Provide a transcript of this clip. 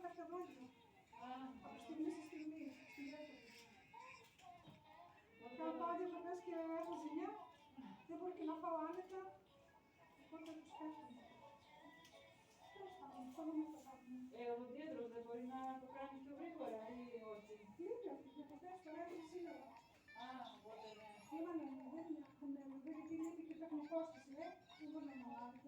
κάποια δόντια. Από στιγμή σε στιγμή, στην δεύτερη. Κάνω πάω διακοπές και έχω ζημιά, δεν μπορώ και να φάω άνετα, οπότε τους πέφτουν. Τέλος πάντων, θα δούμε τι θα κάνουμε. Ο δίατρος δεν μπορεί να το κάνει πιο γρήγορα ή όχι? Λείπει από τις διακοπές, τώρα έρχεται σήμερα. Οπότε ναι. Είπανε, δεν είναι, γιατί λείπει και παίρνει κόστος, δεν μπορεί να αναλάβει.